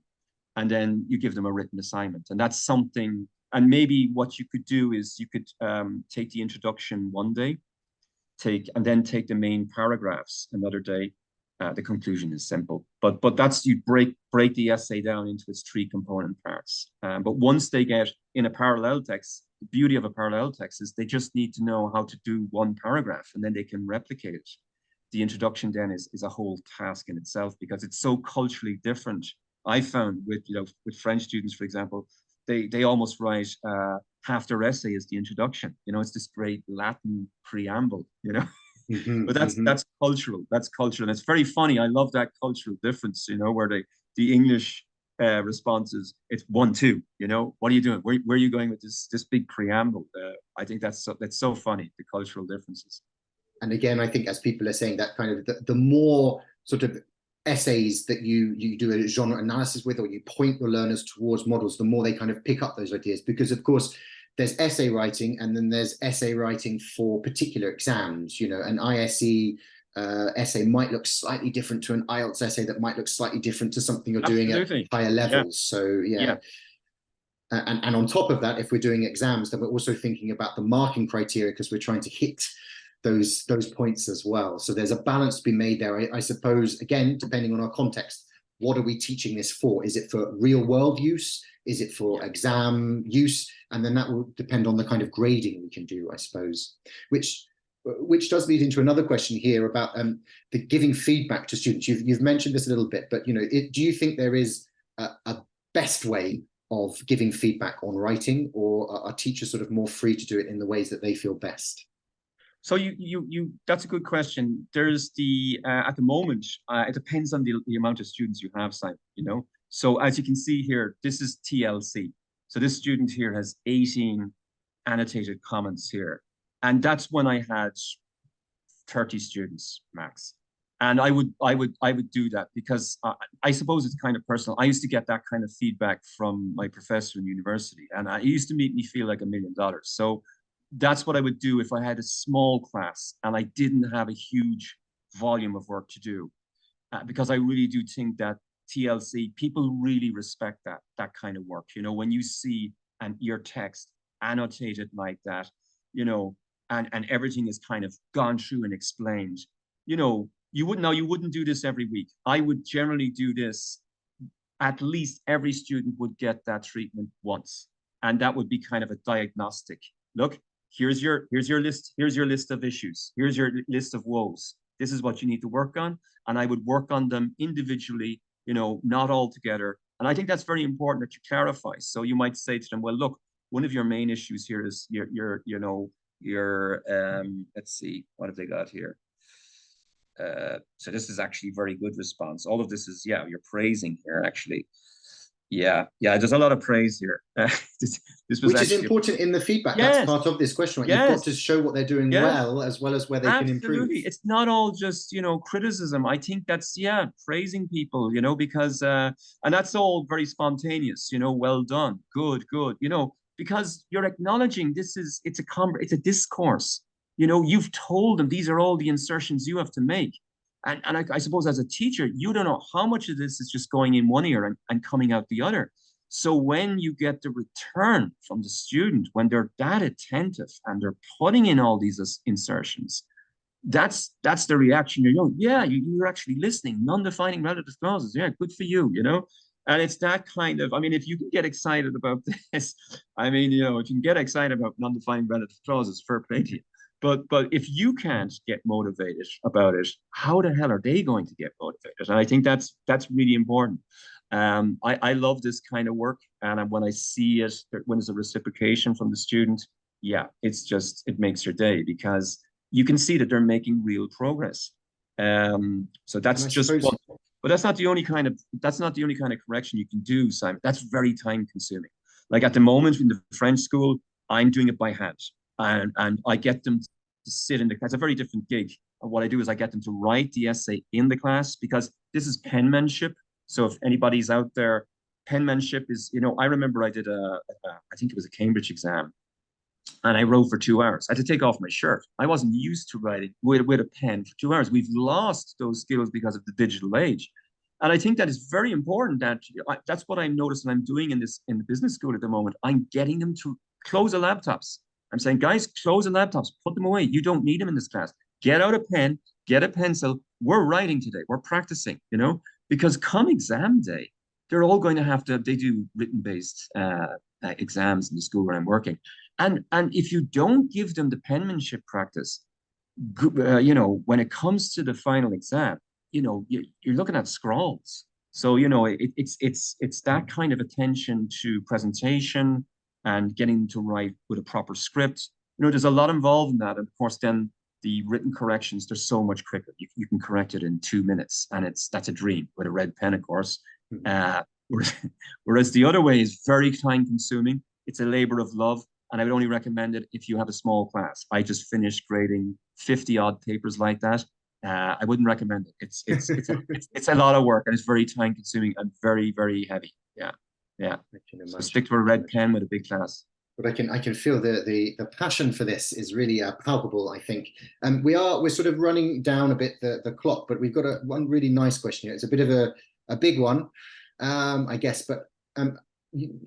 and then you give them a written assignment. And that's something, and maybe what you could do is you could take the introduction one day, and then take the main paragraphs another day. The conclusion is simple, but that's, you break the essay down into its 3 component parts. But once they get in a parallel text, the beauty of a parallel text is they just need to know how to do one paragraph, and then they can replicate it. The introduction then is a whole task in itself, because it's so culturally different. I found with French students, for example, they almost write half their essay is the introduction. It's this great Latin preamble. Mhm, But mhm. that's cultural. That's cultural, and it's very funny. I love that cultural difference. Where the English response is it's 1-2. What are you doing? Where are you going with this big preamble? I think that's so funny. The cultural differences. And again, I think as people are saying that kind of the more sort of essays that you do a genre analysis with, or you point your learners towards models, the more they kind of pick up those ideas. Because of course, there's essay writing, and then there's essay writing for particular exams. An ISE essay might look slightly different to an IELTS essay that might look slightly different to something you're doing at Absolutely. higher Yeah. levels. So yeah. Yeah. And on top of that, if we're doing exams, then we're also thinking about the marking criteria, because we're trying to hit those points as well. So there's a balance to be made there. I suppose, again, depending on our context, what are we teaching this for? Is it for real world use? Is it for exam use? And then that will depend on the kind of grading we can do, I suppose, which does lead into another question here about the giving feedback to students. You've mentioned this a little bit, but do you think there is a best way of giving feedback on writing, or are teachers sort of more free to do it in the ways that they feel best? So that's a good question. There's at the moment, it depends on the amount of students you have, Simon. So as you can see here, this is TLC. So this student here has 18 annotated comments here, and that's when I had 30 students max. And I would do that because I suppose it's kind of personal. I used to get that kind of feedback from my professor in university, and it used to make me feel like $1 million. So that's what I would do if I had a small class and I didn't have a huge volume of work to do, because I really do think that TLC people really respect that kind of work. When you see your text annotated like that, and everything is kind of gone through and explained. You wouldn't do this every week. I would generally do this, at least every student would get that treatment once, and that would be kind of a diagnostic. Look, here's your list. Here's your list of issues. Here's your list of woes. This is what you need to work on, and I would work on them individually. Not all together. And I think that's very important that you clarify. So you might say to them, well, look, one of your main issues here is your let's see, what have they got here? So this is actually very good response. All of this is, you're praising here, actually. Yeah, there's a lot of praise here. This was Which is actually important in the feedback. That's yes, part of this question, right? You've got yes, to show what they're doing yes, well, as where they can improve. absolutely. It's not all just criticism. I think that's praising people, because and that's all very spontaneous. Well done, good, good. Because you're acknowledging it's a discourse. You've told them these are all the insertions you have to make. And I suppose as a teacher, you don't know how much of this is just going in one ear and coming out the other. So when you get the return from the student, when they're that attentive and they're putting in all these insertions, that's the reaction. You're actually listening. Non-defining relative clauses. Yeah, good for you. And it's that kind of, if you can get excited about this, if you can get excited about non-defining relative clauses, fair play to you. But if you can't get motivated about it, how the hell are they going to get motivated? And I think that's really important. I love this kind of work, and when I see it, when there's a reciprocation from the student, it makes your day, because you can see that they're making real progress. So that's just one. But that's not the only kind of correction you can do, Simon. That's very time consuming. Like at the moment in the French school, I'm doing it by hand, and I get them to sit in the class. It's a very different gig. And what I do is I get them to write the essay in the class, because this is penmanship. So if anybody's out there, penmanship is, I remember I did I think it was a Cambridge exam, and I wrote for 2 hours. I had to take off my shirt. I wasn't used to writing with a pen for 2 hours. We've lost those skills because of the digital age. And I think that is very important. That's what I'm noticing I'm doing in the business school at the moment. I'm getting them to close the laptops. I'm saying, guys, close the laptops, put them away. You don't need them in this class. Get out a pen, get a pencil. We're writing today. We're practicing, because come exam day, they're all going to they do written-based exams in the school where I'm working. And if you don't give them the penmanship practice, when it comes to the final exam, you're looking at scrawls. So, you know, it's that kind of attention to presentation and getting to write with a proper script. You know, there's a lot involved in that. And of course, then the written corrections, they're so much quicker. You can correct it in 2 minutes, and that's a dream with a red pen, of course. Uh, whereas the other way is very time consuming. It's a labor of love. And I would only recommend it if you have a small class. I just finished grading 50 odd papers like that. I wouldn't recommend it. It's a lot of work, and it's very time consuming and very, very heavy. Yeah. Yeah. So stick to a red pen with a big class. But I can feel the passion for this is really palpable, I think. And we're sort of running down a bit the clock, but we've got one really nice question here. It's a bit of a big one, I guess, but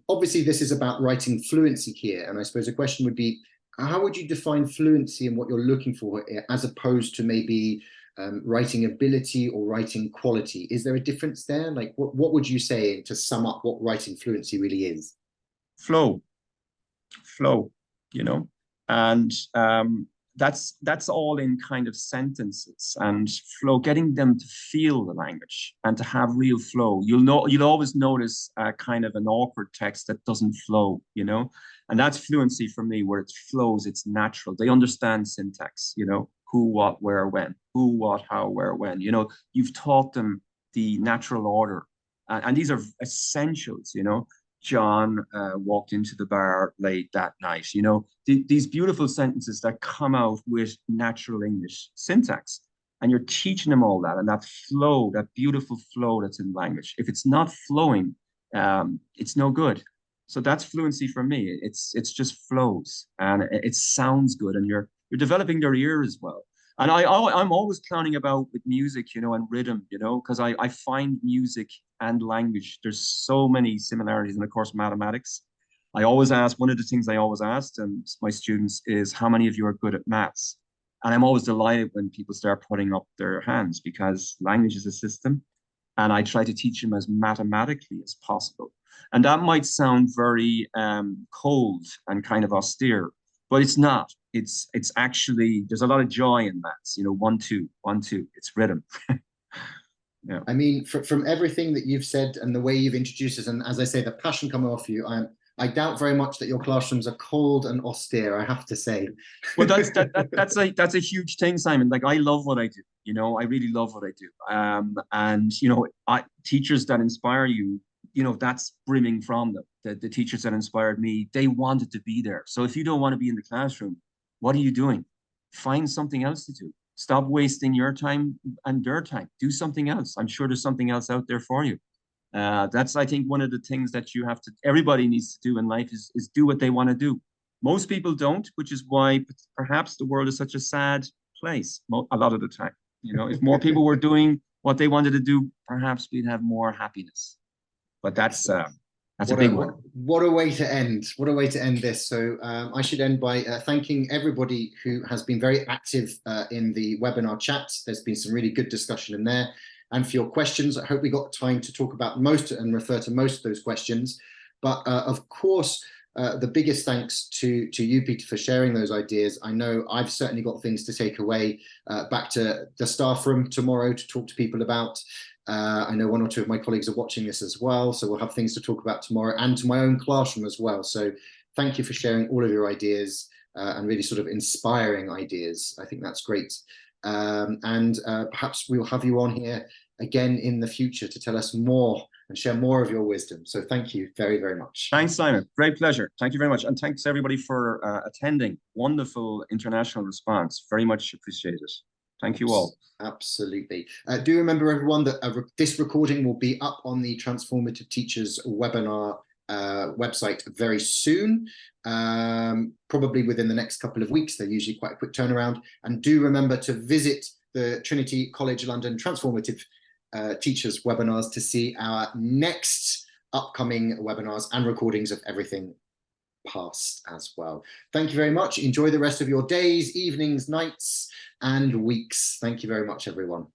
obviously this is about writing fluency here. And I suppose the question would be, how would you define fluency and what you're looking for as opposed to maybe writing ability or writing quality? Is there a difference there? Like, what would you say to sum up what writing fluency really is? Flow, you know, and that's all in kind of sentences, and flow, getting them to feel the language and to have real flow. You'll always notice kind of an awkward text that doesn't flow, you know, and that's fluency for me, where it flows, it's natural. They understand syntax, you know, who, what, where, when, who, what, how, where, when, you know, you've taught them the natural order, and these are essentials, you know. John walked into the bar late that night. You know, these beautiful sentences that come out with natural English syntax. And you're teaching them all that, and that flow, that beautiful flow that's in language. If it's not flowing, it's no good. So that's fluency for me. It's just flows, and it sounds good, and you're developing their ear as well. And I'm always clowning about with music, you know, and rhythm, you know, because I find music and language, there's so many similarities. And of course, mathematics. One of the things I always asked my students is, how many of you are good at maths? And I'm always delighted when people start putting up their hands, because language is a system. And I try to teach them as mathematically as possible. And that might sound very cold and kind of austere, but it's not. It's actually, there's a lot of joy in maths, you know, 1, 2, 1, 2, it's rhythm. Yeah. I mean, from everything that you've said and the way you've introduced us, and as I say, the passion coming off you, I doubt very much that your classrooms are cold and austere, I have to say. Well, that's a huge thing, Simon. Like, I love what I do, you know, I really love what I do. And, you know, teachers that inspire you, you know, that's brimming from them. The teachers that inspired me, they wanted to be there. So if you don't want to be in the classroom, what are you doing? Find something else to do. Stop wasting your time and their time. Do something else. I'm sure there's something else out there for you. That's, I think, one of the things that everybody needs to do in life is do what they want to do. Most people don't, which is why perhaps the world is such a sad place a lot of the time. You know, if more people were doing what they wanted to do, perhaps we'd have more happiness. But that's a big one. What a way to end. What a way to end this. So I should end by thanking everybody who has been very active in the webinar chat. There's been some really good discussion in there. And for your questions, I hope we got time to talk about most and refer to most of those questions. But of course, the biggest thanks to you, Peter, for sharing those ideas. I know I've certainly got things to take away back to the staff room tomorrow to talk to people about. I know 1 or 2 of my colleagues are watching this as well, so we'll have things to talk about tomorrow, and to my own classroom as well. So thank you for sharing all of your ideas and really sort of inspiring ideas. I think that's great. And perhaps we'll have you on here again in the future to tell us more and share more of your wisdom. So thank you very, very much. Thanks, Simon. Great pleasure. Thank you very much. And thanks everybody for attending. Wonderful international response. Very much appreciated. Thank you all. Absolutely. Do remember, everyone, that this recording will be up on the Transformative Teachers webinar website very soon, probably within the next couple of weeks. They're usually quite a quick turnaround. And do remember to visit the Trinity College London Transformative Teachers webinars to see our next upcoming webinars and recordings of everything past as well. Thank you very much. Enjoy the rest of your days, evenings, nights, and weeks. Thank you very much, everyone.